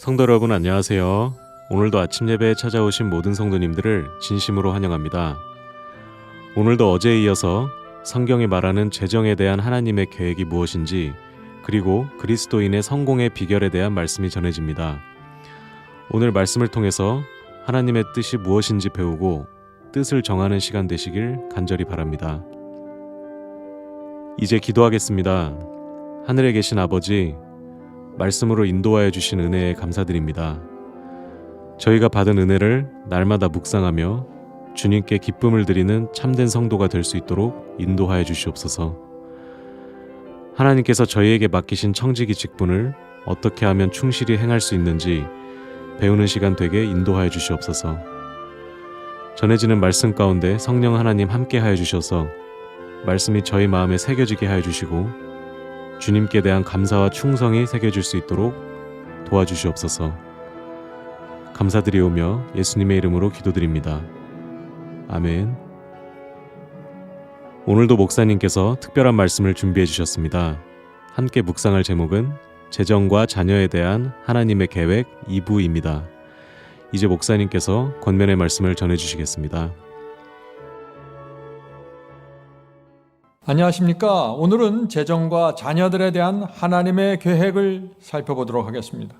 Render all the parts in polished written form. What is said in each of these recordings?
성도 여러분 안녕하세요. 오늘도 아침 예배에 찾아오신 모든 성도님들을 진심으로 환영합니다. 오늘도 어제에 이어서 성경이 말하는 재정에 대한 하나님의 계획이 무엇인지, 그리고 그리스도인의 성공의 비결에 대한 말씀이 전해집니다. 오늘 말씀을 통해서 하나님의 뜻이 무엇인지 배우고 뜻을 정하는 시간 되시길 간절히 바랍니다. 이제 기도하겠습니다. 하늘에 계신 아버지, 말씀으로 인도하여 주신 은혜에 감사드립니다. 저희가 받은 은혜를 날마다 묵상하며 주님께 기쁨을 드리는 참된 성도가 될 수 있도록 인도하여 주시옵소서. 하나님께서 저희에게 맡기신 청지기 직분을 어떻게 하면 충실히 행할 수 있는지 배우는 시간 되게 인도하여 주시옵소서. 전해지는 말씀 가운데 성령 하나님 함께 하여 주셔서 말씀이 저희 마음에 새겨지게 하여 주시고 주님께 대한 감사와 충성이 새겨질 수 있도록 도와주시옵소서. 감사드리오며 예수님의 이름으로 기도드립니다. 아멘. 오늘도 목사님께서 특별한 말씀을 준비해 주셨습니다. 함께 묵상할 제목은 재정과 자녀에 대한 하나님의 계획 2부입니다. 이제 목사님께서 권면의 말씀을 전해 주시겠습니다. 안녕하십니까? 오늘은 재정과 자녀들에 대한 하나님의 계획을 살펴보도록 하겠습니다.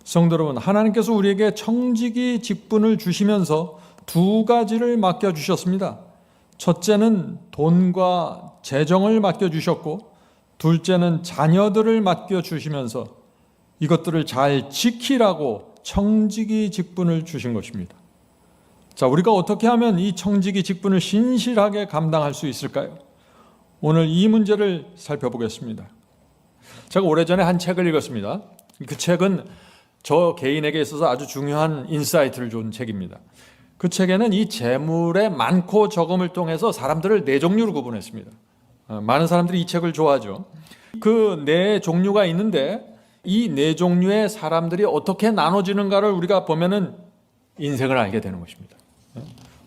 성도 여러분, 하나님께서 우리에게 청지기 직분을 주시면서 두 가지를 맡겨주셨습니다. 첫째는 돈과 재정을 맡겨주셨고, 둘째는 자녀들을 맡겨주시면서 이것들을 잘 지키라고 청지기 직분을 주신 것입니다. 자, 우리가 어떻게 하면 이 청지기 직분을 신실하게 감당할 수 있을까요? 오늘 이 문제를 살펴보겠습니다. 제가 오래전에 한 책을 읽었습니다. 그 책은 저 개인에게 있어서 아주 중요한 인사이트를 준 책입니다. 그 책에는 이 재물의 많고 적음을 통해서 사람들을 네 종류로 구분했습니다. 많은 사람들이 이 책을 좋아하죠. 그 네 종류가 있는데 이 네 종류의 사람들이 어떻게 나눠지는가를 우리가 보면은 인생을 알게 되는 것입니다.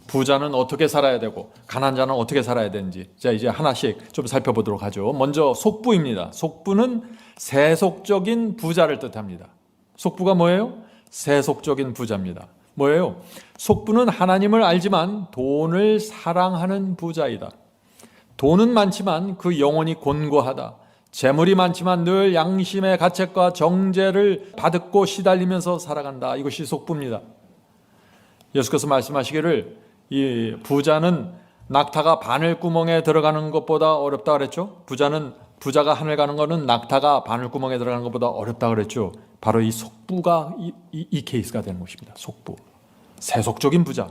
부자는 어떻게 살아야 되고 가난한 자는 어떻게 살아야 되는지, 자, 이제 하나씩 좀 살펴보도록 하죠. 먼저 속부입니다. 속부는 세속적인 부자를 뜻합니다. 속부가 뭐예요? 세속적인 부자입니다. 뭐예요? 속부는 하나님을 알지만 돈을 사랑하는 부자이다. 돈은 많지만 그 영혼이 곤고하다. 재물이 많지만 늘 양심의 가책과 정죄를 받고 시달리면서 살아간다. 이것이 속부입니다. 예수께서 말씀하시기를 이 부자는 낙타가 바늘구멍에 들어가는 것보다 어렵다 그랬죠. 부자가 하늘 가는 것은 낙타가 바늘구멍에 들어가는 것보다 어렵다 그랬죠. 바로 이 속부가 이 케이스가 되는 것입니다. 속부, 세속적인 부자.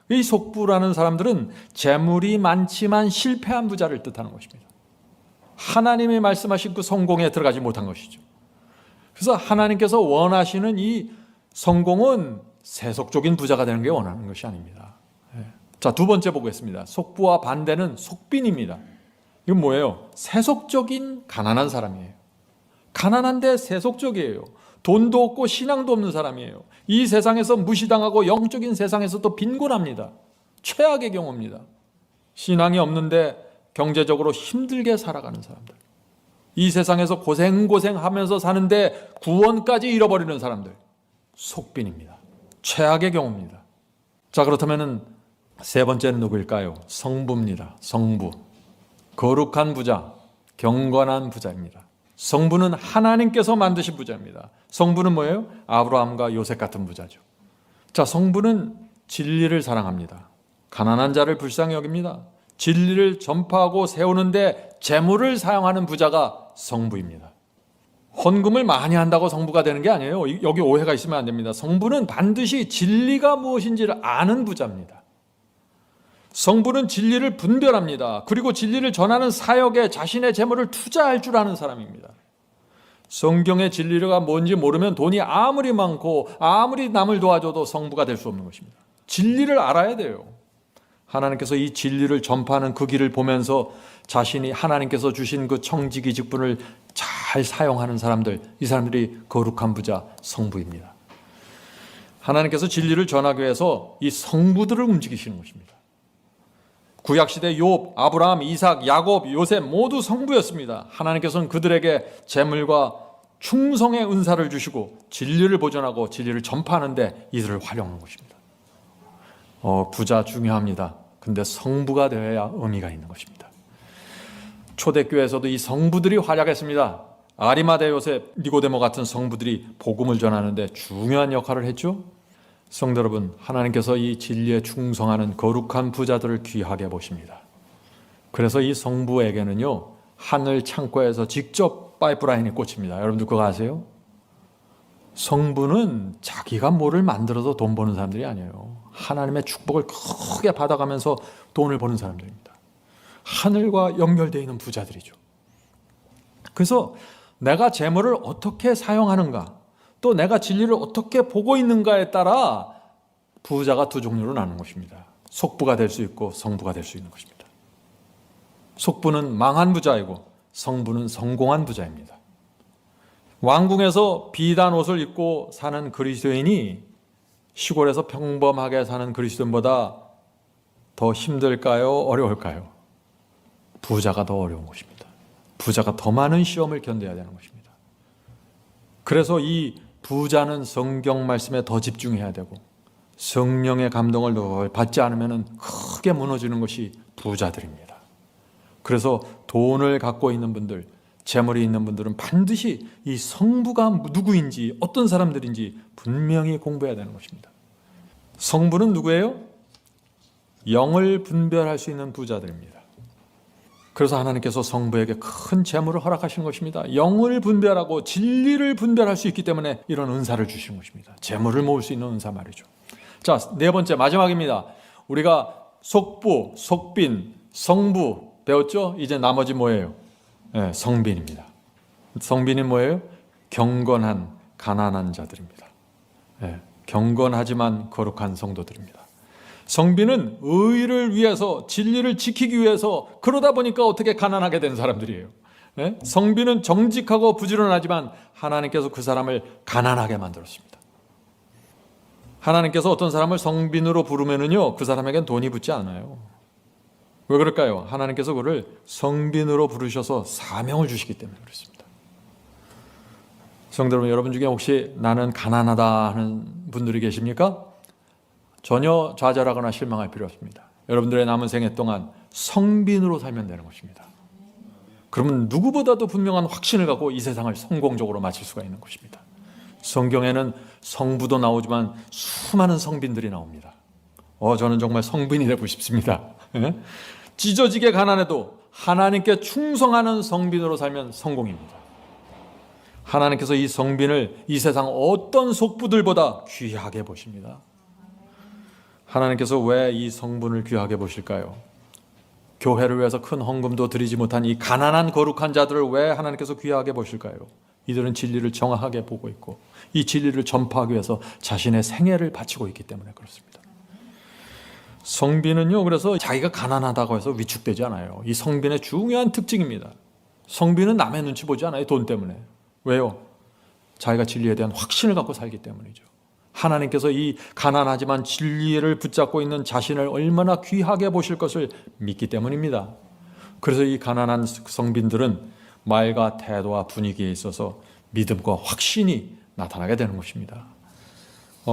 이 속부라는 사람들은 재물이 많지만 실패한 부자를 뜻하는 것입니다. 하나님이 말씀하신 그 성공에 들어가지 못한 것이죠. 그래서 하나님께서 원하시는 이 성공은 세속적인 부자가 되는 게 원하는 것이 아닙니다. 자, 두 번째 보겠습니다. 속부와 반대는 속빈입니다. 이건 뭐예요? 세속적인 가난한 사람이에요. 가난한데 세속적이에요. 돈도 없고 신앙도 없는 사람이에요. 이 세상에서 무시당하고 영적인 세상에서도 빈곤합니다. 최악의 경우입니다. 신앙이 없는데 경제적으로 힘들게 살아가는 사람들. 이 세상에서 고생하면서 사는데 구원까지 잃어버리는 사람들. 속빈입니다. 최악의 경우입니다. 자, 그렇다면은 세 번째는 누구일까요? 성부입니다. 성부. 거룩한 부자, 경건한 부자입니다. 성부는 하나님께서 만드신 부자입니다. 성부는 뭐예요? 아브라함과 요셉 같은 부자죠. 자, 성부는 진리를 사랑합니다. 가난한 자를 불쌍히 여깁니다. 진리를 전파하고 세우는데 재물을 사용하는 부자가 성부입니다. 헌금을 많이 한다고 성부가 되는 게 아니에요. 여기 오해가 있으면 안 됩니다. 성부는 반드시 진리가 무엇인지를 아는 부자입니다. 성부는 진리를 분별합니다. 그리고 진리를 전하는 사역에 자신의 재물을 투자할 줄 아는 사람입니다. 성경의 진리가 뭔지 모르면 돈이 아무리 많고 아무리 남을 도와줘도 성부가 될 수 없는 것입니다. 진리를 알아야 돼요. 하나님께서 이 진리를 전파하는 그 길을 보면서 자신이 하나님께서 주신 그 청지기 직분을 잘 사용하는 사람들, 이 사람들이 거룩한 부자, 성부입니다. 하나님께서 진리를 전하기 위해서 이 성부들을 움직이시는 것입니다. 구약시대 욥, 아브라함, 이삭, 야곱, 요셉 모두 성부였습니다. 하나님께서는 그들에게 재물과 충성의 은사를 주시고 진리를 보존하고 진리를 전파하는 데 이들을 활용하는 것입니다. 부자 중요합니다. 근데 성부가 되어야 의미가 있는 것입니다. 초대교회에서도 이 성부들이 활약했습니다. 아리마대 요셉, 니고데모 같은 성부들이 복음을 전하는데 중요한 역할을 했죠. 성도 여러분, 하나님께서 이 진리에 충성하는 거룩한 부자들을 귀하게 보십니다. 그래서 이 성부에게는요, 하늘 창고에서 직접 파이프라인이 꽂힙니다. 여러분들 그거 아세요? 성부는 자기가 뭐를 만들어서 돈 버는 사람들이 아니에요. 하나님의 축복을 크게 받아가면서 돈을 버는 사람들입니다. 하늘과 연결되어 있는 부자들이죠. 그래서 내가 재물을 어떻게 사용하는가, 또 내가 진리를 어떻게 보고 있는가에 따라 부자가 두 종류로 나누는 것입니다. 속부가 될 수 있고 성부가 될 수 있는 것입니다. 속부는 망한 부자이고 성부는 성공한 부자입니다. 왕궁에서 비단 옷을 입고 사는 그리스도인이 시골에서 평범하게 사는 그리스도인보다 더 힘들까요? 어려울까요? 부자가 더 어려운 것입니다. 부자가 더 많은 시험을 견뎌야 되는 것입니다. 그래서 이 부자는 성경 말씀에 더 집중해야 되고 성령의 감동을 늘 받지 않으면 크게 무너지는 것이 부자들입니다. 그래서 돈을 갖고 있는 분들, 재물이 있는 분들은 반드시 이 성부가 누구인지, 어떤 사람들인지 분명히 공부해야 되는 것입니다. 성부는 누구예요? 영을 분별할 수 있는 부자들입니다. 그래서 하나님께서 성부에게 큰 재물을 허락하시는 것입니다. 영을 분별하고 진리를 분별할 수 있기 때문에 이런 은사를 주시는 것입니다. 재물을 모을 수 있는 은사 말이죠. 자, 네 번째 마지막입니다. 우리가 속부, 속빈, 성부 배웠죠? 이제 나머지 뭐예요? 네, 성빈입니다. 성빈이 뭐예요? 경건한 가난한 자들입니다. 네, 경건하지만 거룩한 성도들입니다. 성빈은 의를 위해서, 진리를 지키기 위해서, 그러다 보니까 어떻게 가난하게 된 사람들이에요. 네? 성빈은 정직하고 부지런하지만 하나님께서 그 사람을 가난하게 만들었습니다. 하나님께서 어떤 사람을 성빈으로 부르면은요, 그 사람에겐 돈이 붙지 않아요. 왜 그럴까요? 하나님께서 그를 성빈으로 부르셔서 사명을 주시기 때문에 그렇습니다. 성도 여러분 중에 혹시 나는 가난하다 하는 분들이 계십니까? 전혀 좌절하거나 실망할 필요 없습니다. 여러분들의 남은 생애 동안 성빈으로 살면 되는 것입니다. 그러면 누구보다도 분명한 확신을 갖고 이 세상을 성공적으로 마칠 수가 있는 것입니다. 성경에는 성부도 나오지만 수많은 성빈들이 나옵니다. 저는 정말 성빈이 되고 싶습니다. 찢어지게 가난해도 하나님께 충성하는 성빈으로 살면 성공입니다. 하나님께서 이 성빈을 이 세상 어떤 속부들보다 귀하게 보십니다. 하나님께서 왜 이 성분을 귀하게 보실까요? 교회를 위해서 큰 헌금도 드리지 못한 이 가난한 거룩한 자들을 왜 하나님께서 귀하게 보실까요? 이들은 진리를 정확하게 보고 있고 이 진리를 전파하기 위해서 자신의 생애를 바치고 있기 때문에 그렇습니다. 성빈은요, 그래서 자기가 가난하다고 해서 위축되지 않아요. 이 성빈의 중요한 특징입니다. 성빈은 남의 눈치 보지 않아요. 돈 때문에. 왜요? 자기가 진리에 대한 확신을 갖고 살기 때문이죠. 하나님께서 이 가난하지만 진리를 붙잡고 있는 자신을 얼마나 귀하게 보실 것을 믿기 때문입니다. 그래서 이 가난한 성빈들은 말과 태도와 분위기에 있어서 믿음과 확신이 나타나게 되는 것입니다.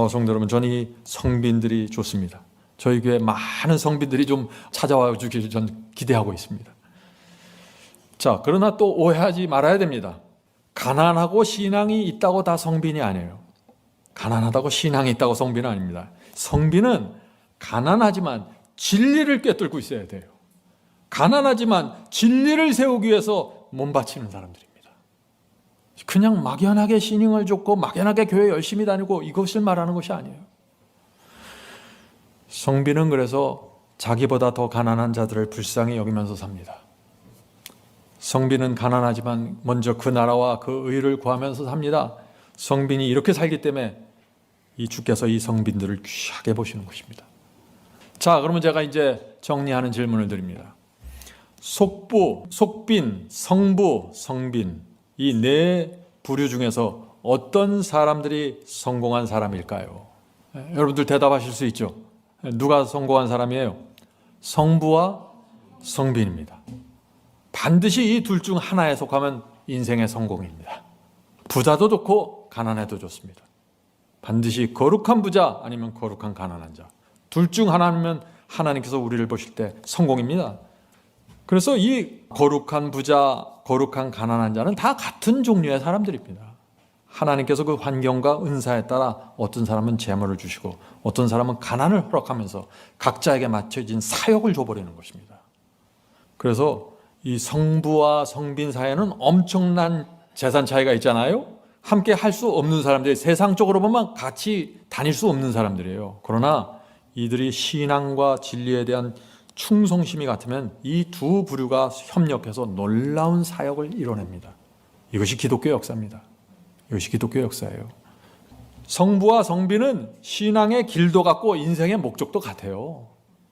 성도 여러분, 저는 이 성빈들이 좋습니다. 저희 교회 많은 성빈들이 좀 찾아와 주기를 전 기대하고 있습니다. 자, 그러나 또 오해하지 말아야 됩니다. 가난하고 신앙이 있다고 다 성빈이 아니에요. 가난하다고 신앙이 있다고 성빈은 아닙니다. 성빈은 가난하지만 진리를 꿰뚫고 있어야 돼요. 가난하지만 진리를 세우기 위해서 몸 바치는 사람들입니다. 그냥 막연하게 신앙을 줬고 막연하게 교회 열심히 다니고 이것을 말하는 것이 아니에요. 성빈은 그래서 자기보다 더 가난한 자들을 불쌍히 여기면서 삽니다. 성빈은 가난하지만 먼저 그 나라와 그 의를 구하면서 삽니다. 성빈이 이렇게 살기 때문에 이 주께서 이 성빈들을 귀하게 보시는 것입니다. 자, 그러면 제가 이제 정리하는 질문을 드립니다. 속부, 속빈, 성부, 성빈, 이 네 부류 중에서 어떤 사람들이 성공한 사람일까요? 여러분들 대답하실 수 있죠? 누가 성공한 사람이에요? 성부와 성빈입니다. 반드시 이 둘 중 하나에 속하면 인생의 성공입니다. 부자도 좋고 가난해도 좋습니다. 반드시 거룩한 부자 아니면 거룩한 가난한 자. 둘 중 하나면 하나님께서 우리를 보실 때 성공입니다. 그래서 이 거룩한 부자, 거룩한 가난한 자는 다 같은 종류의 사람들입니다. 하나님께서 그 환경과 은사에 따라 어떤 사람은 재물을 주시고 어떤 사람은 가난을 허락하면서 각자에게 맞춰진 사역을 줘버리는 것입니다. 그래서 이 성부와 성빈 사이에는 엄청난 재산 차이가 있잖아요. 함께 할 수 없는 사람들이, 세상적으로 보면 같이 다닐 수 없는 사람들이에요. 그러나 이들이 신앙과 진리에 대한 충성심이 같으면 이 두 부류가 협력해서 놀라운 사역을 이뤄냅니다. 이것이 기독교 역사입니다. 이것이 기독교 역사예요. 성부와 성빈은 신앙의 길도 같고 인생의 목적도 같아요.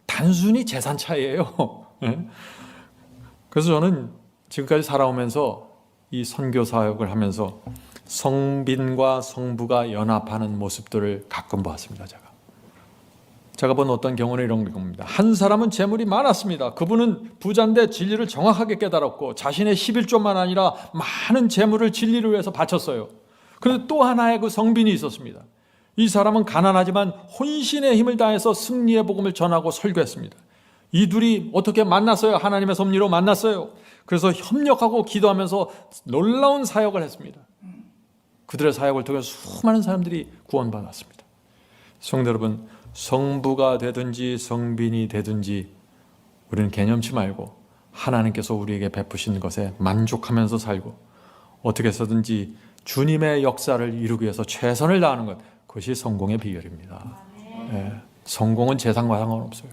단순히 재산 차이예요. 그래서 저는 지금까지 살아오면서 이 선교 사역을 하면서 성빈과 성부가 연합하는 모습들을 가끔 보았습니다. 제가 본 어떤 경우는 이런 겁니다. 한 사람은 재물이 많았습니다. 그분은 부자인데 진리를 정확하게 깨달았고 자신의 11조만 아니라 많은 재물을 진리를 위해서 바쳤어요. 그런데 또 하나의 그 성빈이 있었습니다. 이 사람은 가난하지만 혼신의 힘을 다해서 승리의 복음을 전하고 설교했습니다. 이 둘이 어떻게 만났어요? 하나님의 섭리로 만났어요. 그래서 협력하고 기도하면서 놀라운 사역을 했습니다. 그들의 사역을 통해 수많은 사람들이 구원받았습니다. 성도 여러분, 성부가 되든지 성빈이 되든지 우리는 개념치 말고 하나님께서 우리에게 베푸신 것에 만족하면서 살고 어떻게 해서든지 주님의 역사를 이루기 위해서 최선을 다하는 것, 그것이 성공의 비결입니다. 네, 성공은 재산과 상관없어요.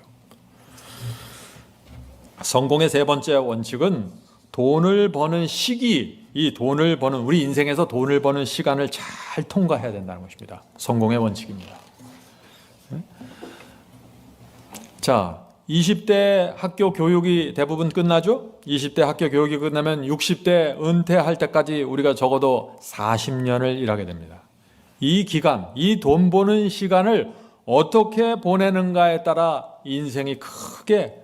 성공의 세 번째 원칙은 돈을 버는 시기, 이 돈을 버는, 우리 인생에서 돈을 버는 시간을 잘 통과해야 된다는 것입니다. 성공의 원칙입니다. 자, 20대 학교 교육이 대부분 끝나죠? 20대 학교 교육이 끝나면 60대 은퇴할 때까지 우리가 적어도 40년을 일하게 됩니다. 이 기간, 이 돈 버는 시간을 어떻게 보내는가에 따라 인생이 크게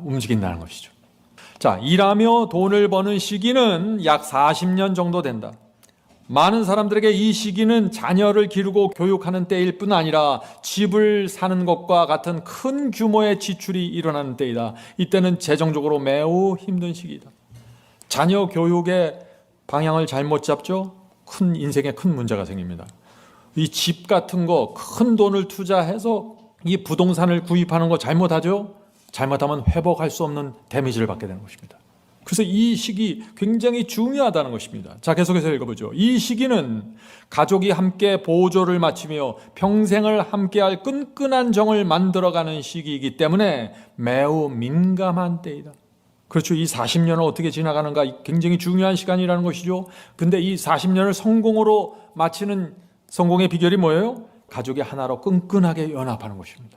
움직인다는 것이죠. 자, 일하며 돈을 버는 시기는 약 40년 정도 된다. 많은 사람들에게 이 시기는 자녀를 기르고 교육하는 때일 뿐 아니라 집을 사는 것과 같은 큰 규모의 지출이 일어나는 때이다. 이때는 재정적으로 매우 힘든 시기이다. 자녀 교육의 방향을 잘못 잡죠? 인생에 큰 문제가 생깁니다. 이 집 같은 거 큰 돈을 투자해서 이 부동산을 구입하는 거 잘못하죠? 잘못하면 회복할 수 없는 데미지를 받게 되는 것입니다. 그래서 이 시기 굉장히 중요하다는 것입니다. 자, 계속해서 읽어보죠. 이 시기는 가족이 함께 보조를 마치며 평생을 함께할 끈끈한 정을 만들어가는 시기이기 때문에 매우 민감한 때이다. 그렇죠. 이 40년을 어떻게 지나가는가 굉장히 중요한 시간이라는 것이죠. 근데 이 40년을 성공으로 마치는 성공의 비결이 뭐예요? 가족이 하나로 끈끈하게 연합하는 것입니다.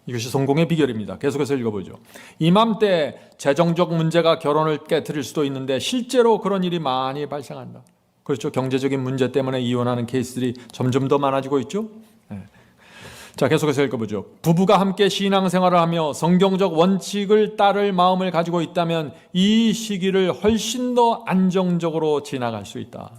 이것이 성공의 비결입니다. 계속해서 읽어보죠. 이맘때 재정적 문제가 결혼을 깨트릴 수도 있는데 실제로 그런 일이 많이 발생한다. 그렇죠. 경제적인 문제 때문에 이혼하는 케이스들이 점점 더 많아지고 있죠. 네. 자, 계속해서 읽어보죠. 부부가 함께 신앙생활을 하며 성경적 원칙을 따를 마음을 가지고 있다면 이 시기를 훨씬 더 안정적으로 지나갈 수 있다.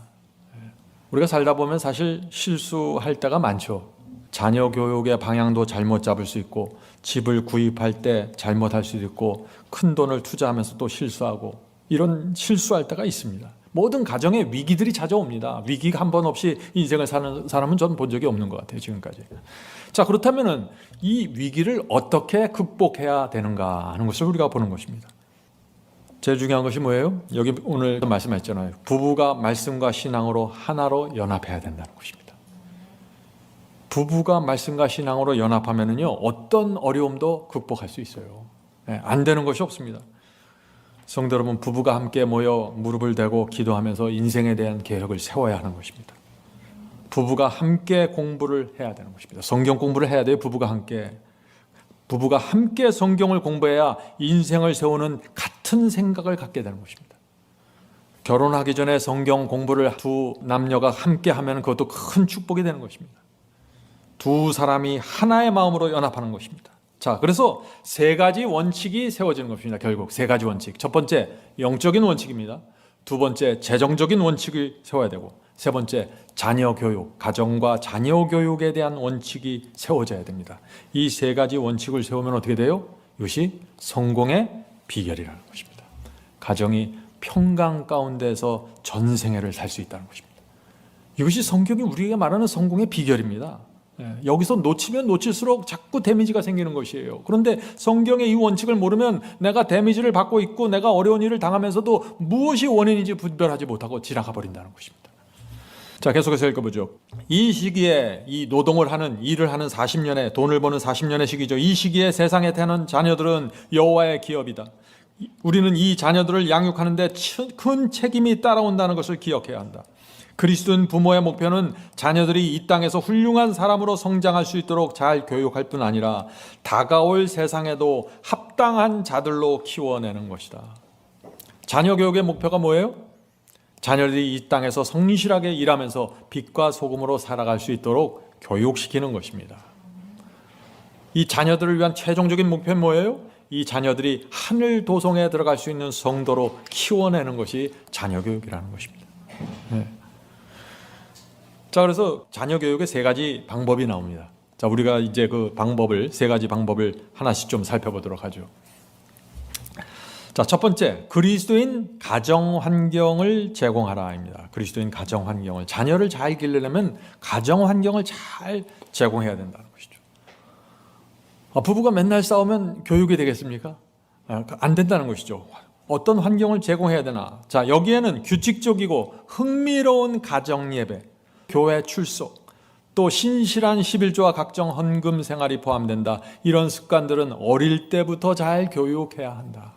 우리가 살다 보면 사실 실수할 때가 많죠. 자녀 교육의 방향도 잘못 잡을 수 있고 집을 구입할 때 잘못할 수도 있고 큰 돈을 투자하면서 또 실수하고 이런 실수할 때가 있습니다. 모든 가정에 위기들이 찾아옵니다. 위기가 한 번 없이 인생을 사는 사람은 전 본 적이 없는 것 같아요. 지금까지. 자, 그렇다면 이 위기를 어떻게 극복해야 되는가 하는 것을 우리가 보는 것입니다. 제일 중요한 것이 뭐예요? 여기 오늘 말씀했잖아요. 부부가 말씀과 신앙으로 하나로 연합해야 된다는 것입니다. 부부가 말씀과 신앙으로 연합하면은요, 어떤 어려움도 극복할 수 있어요. 안 되는 것이 없습니다. 성도 여러분, 부부가 함께 모여 무릎을 대고 기도하면서 인생에 대한 계획을 세워야 하는 것입니다. 부부가 함께 공부를 해야 되는 것입니다. 성경 공부를 해야 돼요. 부부가 함께 성경을 공부해야 인생을 세우는 같은 생각을 갖게 되는 것입니다. 결혼하기 전에 성경 공부를 두 남녀가 함께 하면 그것도 큰 축복이 되는 것입니다. 두 사람이 하나의 마음으로 연합하는 것입니다. 자, 그래서 세 가지 원칙이 세워지는 것입니다. 결국 세 가지 원칙. 첫 번째, 영적인 원칙입니다. 두 번째, 재정적인 원칙을 세워야 되고, 세 번째, 자녀 교육, 가정과 자녀 교육에 대한 원칙이 세워져야 됩니다. 이 세 가지 원칙을 세우면 어떻게 돼요? 이것이 성공의 비결이라는 것입니다. 가정이 평강 가운데서 전생애를 살 수 있다는 것입니다. 이것이 성경이 우리에게 말하는 성공의 비결입니다. 여기서 놓치면 놓칠수록 자꾸 데미지가 생기는 것이에요. 그런데 성경의 이 원칙을 모르면 내가 데미지를 받고 있고 내가 어려운 일을 당하면서도 무엇이 원인인지 분별하지 못하고 지나가 버린다는 것입니다. 자, 계속해서 읽어보죠. 이 시기에 이 노동을 하는, 일을 하는 40년에, 돈을 버는 40년의 시기죠. 이 시기에 세상에 태어난 자녀들은 여호와의 기업이다. 우리는 이 자녀들을 양육하는데 큰 책임이 따라온다는 것을 기억해야 한다. 그리스도인 부모의 목표는 자녀들이 이 땅에서 훌륭한 사람으로 성장할 수 있도록 잘 교육할 뿐 아니라 다가올 세상에도 합당한 자들로 키워내는 것이다. 자녀 교육의 목표가 뭐예요? 자녀들이 이 땅에서 성실하게 일하면서 빛과 소금으로 살아갈 수 있도록 교육시키는 것입니다. 이 자녀들을 위한 최종적인 목표는 뭐예요? 이 자녀들이 하늘 도성에 들어갈 수 있는 성도로 키워내는 것이 자녀 교육이라는 것입니다. 네. 자, 그래서 자녀 교육의 세 가지 방법이 나옵니다. 자, 우리가 이제 그 방법을, 세 가지 방법을 하나씩 좀 살펴보도록 하죠. 자, 첫 번째, 그리스도인 가정 환경을 제공하라입니다. 그리스도인 가정 환경을, 자녀를 잘 기르려면 가정 환경을 잘 제공해야 된다는 것이죠. 부부가 맨날 싸우면 교육이 되겠습니까? 안 된다는 것이죠. 어떤 환경을 제공해야 되나? 자, 여기에는 규칙적이고 흥미로운 가정 예배, 교회 출석, 또 신실한 11조와 각종 헌금 생활이 포함된다. 이런 습관들은 어릴 때부터 잘 교육해야 한다.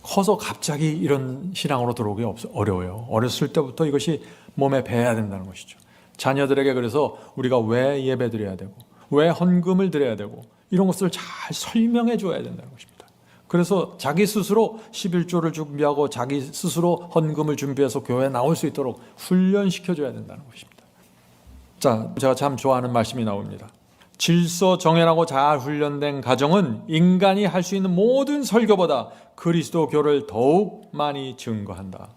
커서 갑자기 이런 신앙으로 들어오기 어려워요. 어렸을 때부터 이것이 몸에 배야 된다는 것이죠. 자녀들에게 그래서 우리가 왜 예배 드려야 되고 왜 헌금을 드려야 되고 이런 것을 잘 설명해 줘야 된다는 것입니다. 그래서 자기 스스로 11조를 준비하고 자기 스스로 헌금을 준비해서 교회에 나올 수 있도록 훈련시켜줘야 된다는 것입니다. 자, 제가 참 좋아하는 말씀이 나옵니다. 질서 정연하고 잘 훈련된 가정은 인간이 할 수 있는 모든 설교보다 그리스도교를 더욱 많이 증거한다.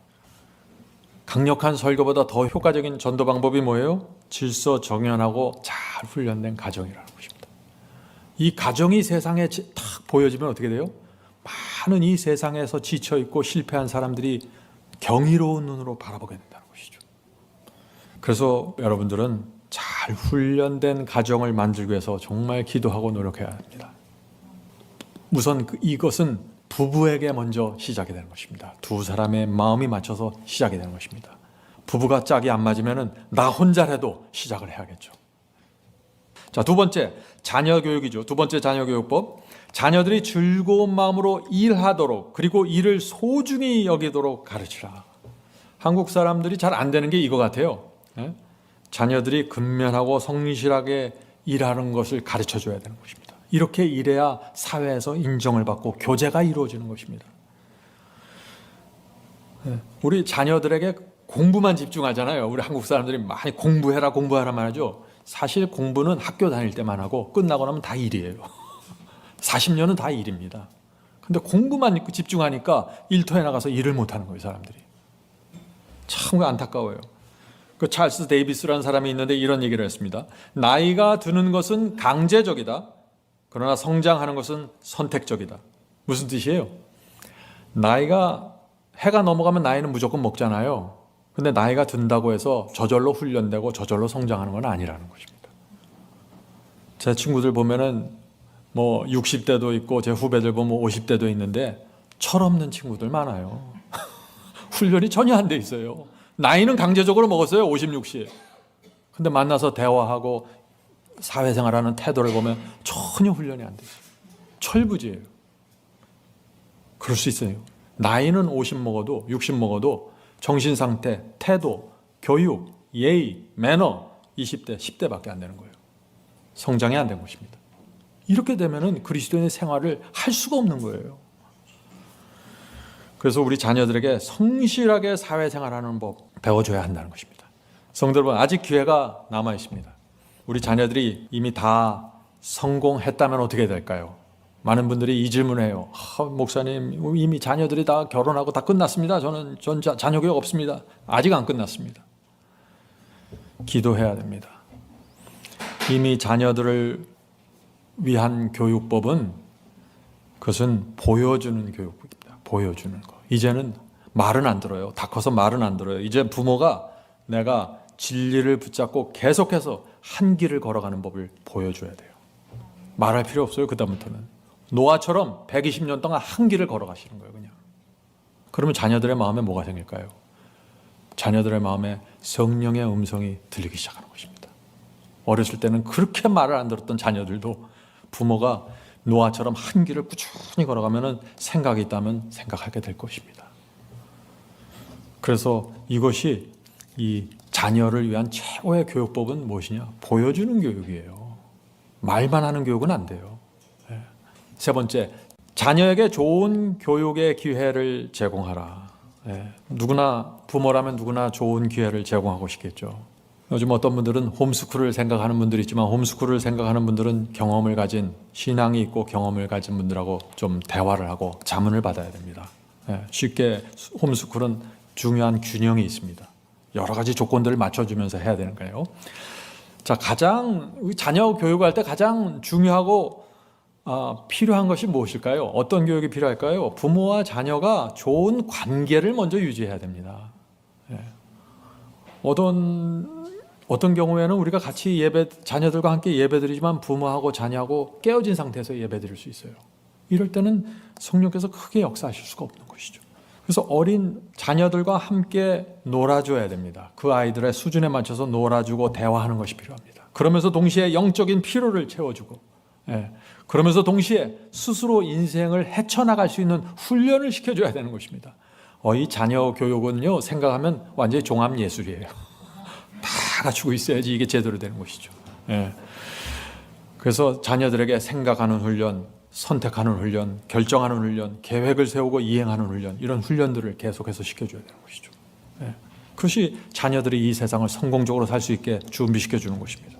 강력한 설교보다 더 효과적인 전도 방법이 뭐예요? 질서 정연하고 잘 훈련된 가정이라는 것입니다. 이 가정이 세상에 탁 보여지면 어떻게 돼요? 많은 이 세상에서 지쳐있고 실패한 사람들이 경이로운 눈으로 바라보게 된다는 것이죠. 그래서 여러분들은 잘 훈련된 가정을 만들기 위해서 정말 기도하고 노력해야 합니다. 우선 이것은 부부에게 먼저 시작이 되는 것입니다. 두 사람의 마음이 맞춰서 시작이 되는 것입니다. 부부가 짝이 안 맞으면 나 혼자라도 시작을 해야겠죠. 자, 두 번째, 자녀 교육이죠. 두 번째 자녀 교육법. 자녀들이 즐거운 마음으로 일하도록, 그리고 일을 소중히 여기도록 가르치라. 한국 사람들이 잘 안 되는 게 이거 같아요. 자녀들이 근면하고 성실하게 일하는 것을 가르쳐줘야 되는 것입니다. 이렇게 일해야 사회에서 인정을 받고 교제가 이루어지는 것입니다. 우리 자녀들에게 공부만 집중하잖아요. 우리 한국 사람들이 많이 공부해라 말하죠. 사실 공부는 학교 다닐 때만 하고 끝나고 나면 다 일이에요. 40년은 다 일입니다. 근데 공부만 집중하니까 일터에 나가서 일을 못하는 거예요, 사람들이. 참 안타까워요. 그 찰스 데이비스라는 사람이 있는데 이런 얘기를 했습니다. 나이가 드는 것은 강제적이다. 그러나 성장하는 것은 선택적이다. 무슨 뜻이에요? 해가 넘어가면 나이는 무조건 먹잖아요. 근데 나이가 든다고 해서 저절로 훈련되고 저절로 성장하는 건 아니라는 것입니다. 제 친구들 보면은 60대도 있고 제 후배들 보면 50대도 있는데 철없는 친구들 많아요. 훈련이 전혀 안 돼 있어요. 나이는 강제적으로 먹었어요. 50, 60. 근데 만나서 대화하고 사회생활하는 태도를 보면 전혀 훈련이 안 돼요. 철부지예요. 그럴 수 있어요. 나이는 50 먹어도 60 먹어도 정신상태, 태도, 교육, 예의, 매너 20대, 10대밖에 안 되는 거예요. 성장이 안 된 것입니다. 이렇게 되면은 그리스도인의 생활을 할 수가 없는 거예요. 그래서 우리 자녀들에게 성실하게 사회생활하는 법 배워줘야 한다는 것입니다. 성도 여러분, 아직 기회가 남아 있습니다. 우리 자녀들이 이미 다 성공했다면 어떻게 될까요? 많은 분들이 이 질문을 해요. 목사님, 이미 자녀들이 다 결혼하고 다 끝났습니다. 전 자녀 교육 없습니다. 아직 안 끝났습니다. 기도해야 됩니다. 이미 자녀들을 위한 교육법은 그것은 보여주는 교육입니다. 보여주는 거. 이제는 말은 안 들어요. 다 커서 말은 안 들어요. 이제 부모가 내가 진리를 붙잡고 계속해서 한 길을 걸어가는 법을 보여줘야 돼요. 말할 필요 없어요. 그다음부터는 노아처럼 120년 동안 한 길을 걸어가시는 거예요. 그냥. 그러면 자녀들의 마음에 뭐가 생길까요? 자녀들의 마음에 성령의 음성이 들리기 시작하는 것입니다. 어렸을 때는 그렇게 말을 안 들었던 자녀들도 부모가 노아처럼 한 길을 꾸준히 걸어가면 생각이 있다면 생각하게 될 것입니다. 그래서 이것이 이 자녀를 위한 최고의 교육법은 무엇이냐? 보여주는 교육이에요. 말만 하는 교육은 안 돼요. 세 번째, 자녀에게 좋은 교육의 기회를 제공하라. 누구나 부모라면 누구나 좋은 기회를 제공하고 싶겠죠. 요즘 어떤 분들은 홈스쿨을 생각하는 분들이 있지만 홈스쿨을 생각하는 분들은 경험을 가진 신앙이 있고 경험을 가진 분들하고 좀 대화를 하고 자문을 받아야 됩니다. 쉽게 홈스쿨은 중요한 균형이 있습니다. 여러 가지 조건들을 맞춰주면서 해야 되는 거예요. 자, 가장 자녀 교육할 때 가장 중요하고 필요한 것이 무엇일까요? 어떤 교육이 필요할까요? 부모와 자녀가 좋은 관계를 먼저 유지해야 됩니다. 어떤 경우에는 우리가 같이 자녀들과 함께 예배드리지만 부모하고 자녀하고 깨어진 상태에서 예배드릴 수 있어요. 이럴 때는 성령께서 크게 역사하실 수가 없는 것이죠. 그래서 어린 자녀들과 함께 놀아줘야 됩니다. 그 아이들의 수준에 맞춰서 놀아주고 대화하는 것이 필요합니다. 그러면서 동시에 영적인 피로를 채워주고, 그러면서 동시에 스스로 인생을 헤쳐나갈 수 있는 훈련을 시켜줘야 되는 것입니다. 이 자녀 교육은요, 생각하면 완전히 종합예술이에요. 다 갖추고 있어야지 이게 제대로 되는 것이죠. 그래서 자녀들에게 생각하는 훈련, 선택하는 훈련, 결정하는 훈련, 계획을 세우고 이행하는 훈련, 이런 훈련들을 계속해서 시켜줘야 되는 것이죠. 그것이 자녀들이 이 세상을 성공적으로 살 수 있게 준비시켜주는 것입니다.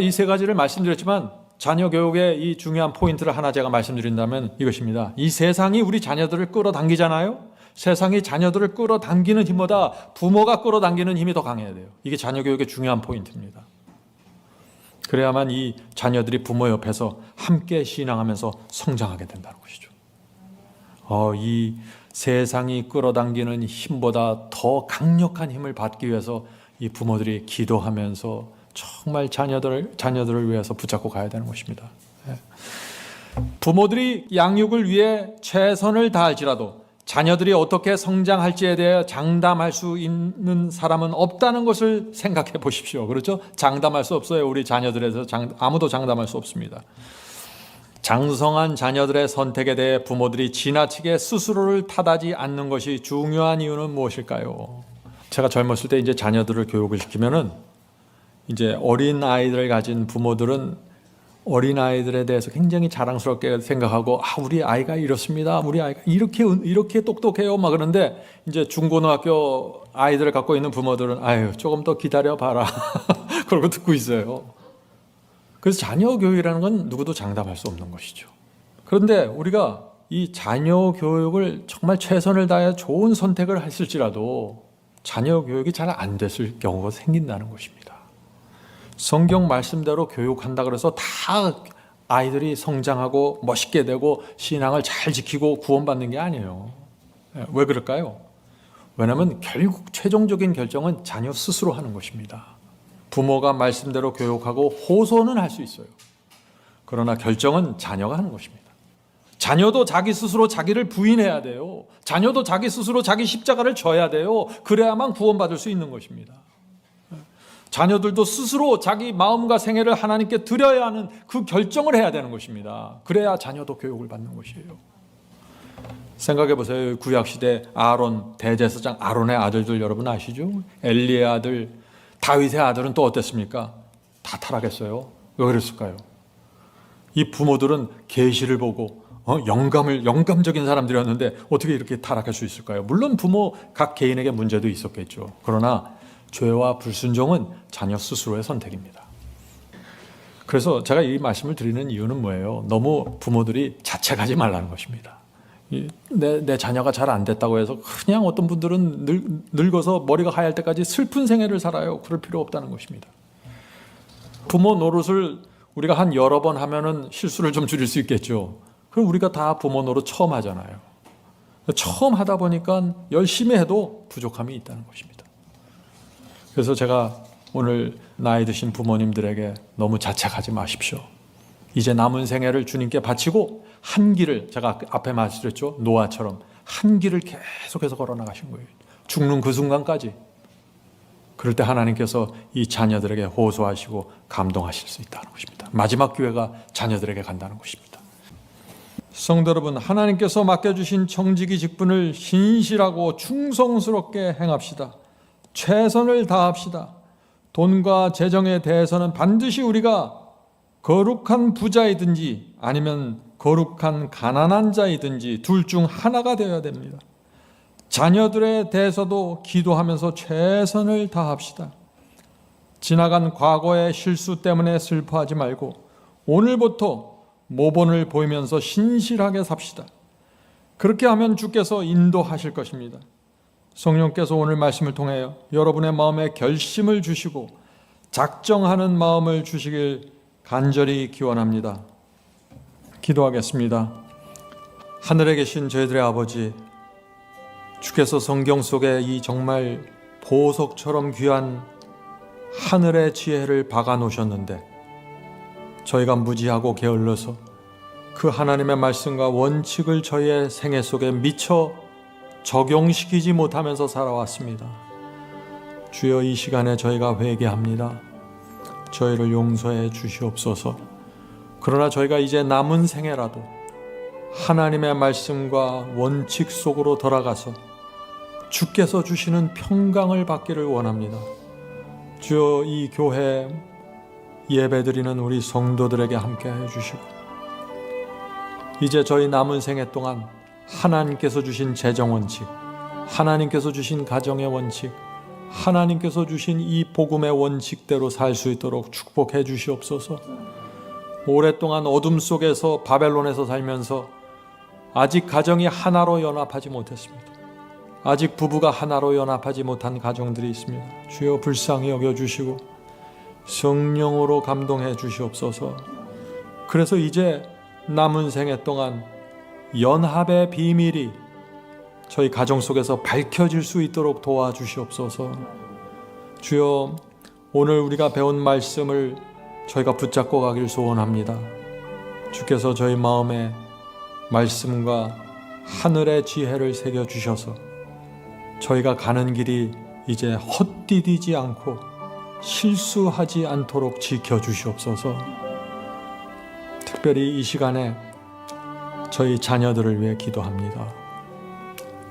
이 세 가지를 말씀드렸지만 자녀 교육의 이 중요한 포인트를 하나 제가 말씀드린다면 이것입니다. 이 세상이 우리 자녀들을 끌어당기잖아요. 세상이 자녀들을 끌어당기는 힘보다 부모가 끌어당기는 힘이 더 강해야 돼요. 이게 자녀 교육의 중요한 포인트입니다. 그래야만 이 자녀들이 부모 옆에서 함께 신앙하면서 성장하게 된다는 것이죠. 이 세상이 끌어당기는 힘보다 더 강력한 힘을 받기 위해서 이 부모들이 기도하면서 정말 자녀들을 위해서 붙잡고 가야 되는 것입니다. 부모들이 양육을 위해 최선을 다할지라도 자녀들이 어떻게 성장할지에 대해 장담할 수 있는 사람은 없다는 것을 생각해 보십시오. 그렇죠? 장담할 수 없어요. 우리 자녀들에 대해서 아무도 장담할 수 없습니다. 장성한 자녀들의 선택에 대해 부모들이 지나치게 스스로를 탓하지 않는 것이 중요한 이유는 무엇일까요? 제가 젊었을 때 이제 자녀들을 교육을 시키면은 이제 어린 아이들을 가진 부모들은 어린 아이들에 대해서 굉장히 자랑스럽게 생각하고 우리 아이가 이렇습니다. 우리 아이가 이렇게 똑똑해요. 막 그러는데 이제 중고등학교 아이들을 갖고 있는 부모들은 조금 더 기다려 봐라. 그러고 듣고 있어요. 그래서 자녀 교육이라는 건 누구도 장담할 수 없는 것이죠. 그런데 우리가 이 자녀 교육을 정말 최선을 다해 좋은 선택을 했을지라도 자녀 교육이 잘 안 됐을 경우가 생긴다는 것입니다. 성경 말씀대로 교육한다 그래서 다 아이들이 성장하고 멋있게 되고 신앙을 잘 지키고 구원받는 게 아니에요. 왜 그럴까요? 왜냐하면 결국 최종적인 결정은 자녀 스스로 하는 것입니다. 부모가 말씀대로 교육하고 호소는 할 수 있어요. 그러나 결정은 자녀가 하는 것입니다. 자녀도 자기 스스로 자기를 부인해야 돼요. 자녀도 자기 스스로 자기 십자가를 져야 돼요. 그래야만 구원받을 수 있는 것입니다. 자녀들도 스스로 자기 마음과 생애를 하나님께 드려야 하는 그 결정을 해야 되는 것입니다. 그래야 자녀도 교육을 받는 것이에요. 생각해 보세요. 구약시대 아론, 대제사장 아론의 아들들 여러분 아시죠? 엘리의 아들, 다윗의 아들은 또 어땠습니까? 다 타락했어요. 왜 그랬을까요? 이 부모들은 계시를 보고 영감적인 사람들이었는데 어떻게 이렇게 타락할 수 있을까요? 물론 부모 각 개인에게 문제도 있었겠죠. 그러나 죄와 불순종은 자녀 스스로의 선택입니다. 그래서 제가 이 말씀을 드리는 이유는 뭐예요? 너무 부모들이 자책하지 말라는 것입니다. 내 자녀가 잘 안 됐다고 해서 그냥 어떤 분들은 늙어서 머리가 하얄 때까지 슬픈 생애를 살아요. 그럴 필요 없다는 것입니다. 부모 노릇을 우리가 한 여러 번 하면은 실수를 좀 줄일 수 있겠죠. 그럼 우리가 다 부모 노릇 처음 하잖아요. 처음 하다 보니까 열심히 해도 부족함이 있다는 것입니다. 그래서 제가 오늘 나이 드신 부모님들에게 너무 자책하지 마십시오. 이제 남은 생애를 주님께 바치고 한 길을, 제가 앞에 말씀드렸죠, 노아처럼 한 길을 계속해서 걸어 나가신 거예요. 죽는 그 순간까지. 그럴 때 하나님께서 이 자녀들에게 호소하시고 감동하실 수 있다는 것입니다. 마지막 기회가 자녀들에게 간다는 것입니다. 성도 여러분, 하나님께서 맡겨주신 청지기 직분을 신실하고 충성스럽게 행합시다. 최선을 다합시다. 돈과 재정에 대해서는 반드시 우리가 거룩한 부자이든지 아니면 거룩한 가난한 자이든지 둘 중 하나가 되어야 됩니다. 자녀들에 대해서도 기도하면서 최선을 다합시다. 지나간 과거의 실수 때문에 슬퍼하지 말고 오늘부터 모본을 보이면서 신실하게 삽시다. 그렇게 하면 주께서 인도하실 것입니다. 성령께서 오늘 말씀을 통하여 여러분의 마음에 결심을 주시고 작정하는 마음을 주시길 간절히 기원합니다. 기도하겠습니다. 하늘에 계신 저희들의 아버지, 주께서 성경 속에 이 정말 보석처럼 귀한 하늘의 지혜를 박아 놓으셨는데 저희가 무지하고 게을러서 그 하나님의 말씀과 원칙을 저희의 생애 속에 미처 적용시키지 못하면서 살아왔습니다. 주여, 이 시간에 저희가 회개합니다. 저희를 용서해 주시옵소서. 그러나 저희가 이제 남은 생애라도 하나님의 말씀과 원칙 속으로 돌아가서 주께서 주시는 평강을 받기를 원합니다. 주여, 이 교회 예배드리는 우리 성도들에게 함께 해주시고 이제 저희 남은 생애 동안 하나님께서 주신 재정 원칙, 하나님께서 주신 가정의 원칙, 하나님께서 주신 이 복음의 원칙대로 살 수 있도록 축복해 주시옵소서. 오랫동안 어둠 속에서 바벨론에서 살면서 아직 가정이 하나로 연합하지 못했습니다. 아직 부부가 하나로 연합하지 못한 가정들이 있습니다. 주여, 불쌍히 여겨주시고 성령으로 감동해 주시옵소서. 그래서 이제 남은 생애 동안 연합의 비밀이 저희 가정 속에서 밝혀질 수 있도록 도와주시옵소서. 주여, 오늘 우리가 배운 말씀을 저희가 붙잡고 가길 소원합니다. 주께서 저희 마음에 말씀과 하늘의 지혜를 새겨주셔서 저희가 가는 길이 이제 헛디디지 않고 실수하지 않도록 지켜주시옵소서. 특별히 이 시간에 저희 자녀들을 위해 기도합니다.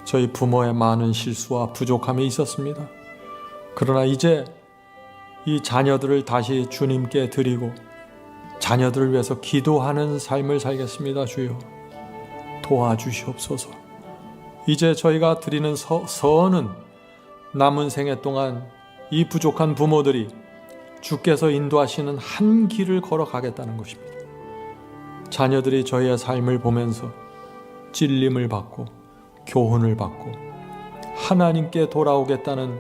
저희 부모의 많은 실수와 부족함이 있었습니다. 그러나 이제 이 자녀들을 다시 주님께 드리고 자녀들을 위해서 기도하는 삶을 살겠습니다. 주여, 도와주시옵소서. 이제 저희가 드리는 서원은 남은 생애 동안 이 부족한 부모들이 주께서 인도하시는 한 길을 걸어가겠다는 것입니다. 자녀들이 저희의 삶을 보면서 찔림을 받고 교훈을 받고 하나님께 돌아오겠다는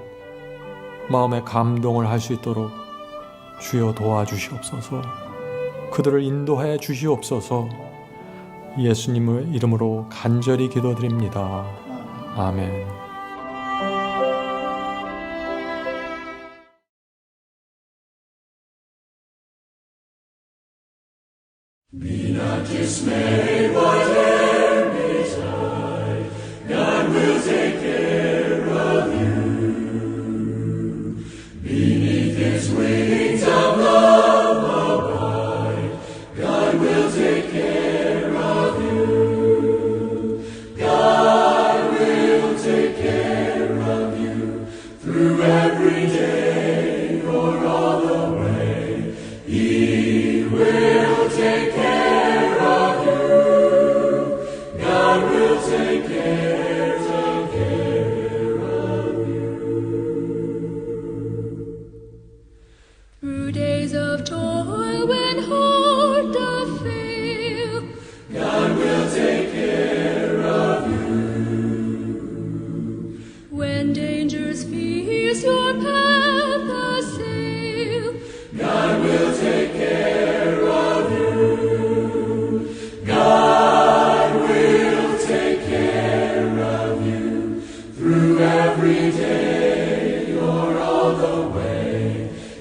마음의 감동을 할 수 있도록 주여 도와주시옵소서. 그들을 인도해 주시옵소서. 예수님의 이름으로 간절히 기도드립니다. 아멘. Be not dismayed, whate'er betide, God will take care of you. Beneath His wings of love abide, God will take care of you. God will take care of you through every day or all the way. He will take care. Take care of you. Through days of toil when heart doth fail, God will take care of you.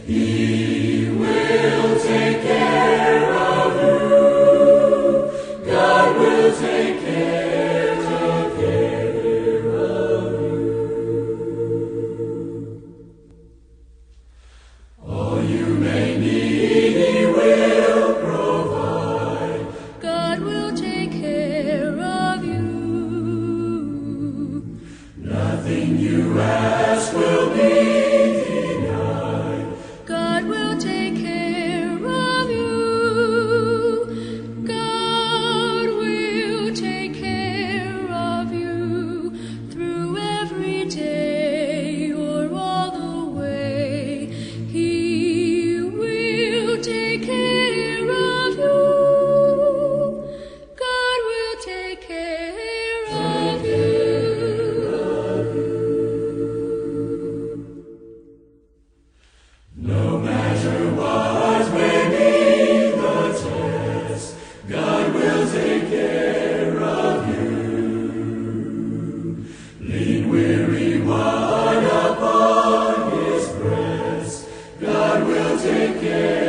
He will take care of you. God will take care of you. All you may need, He will provide. God will take care of you. Nothing you ask will be denied. God will take care of you. God will take care of you through every day or all the way. He will take care of you. God will take care of you. No matter what may be the test, God will take care of you. Lean weary one upon His breast, God will take care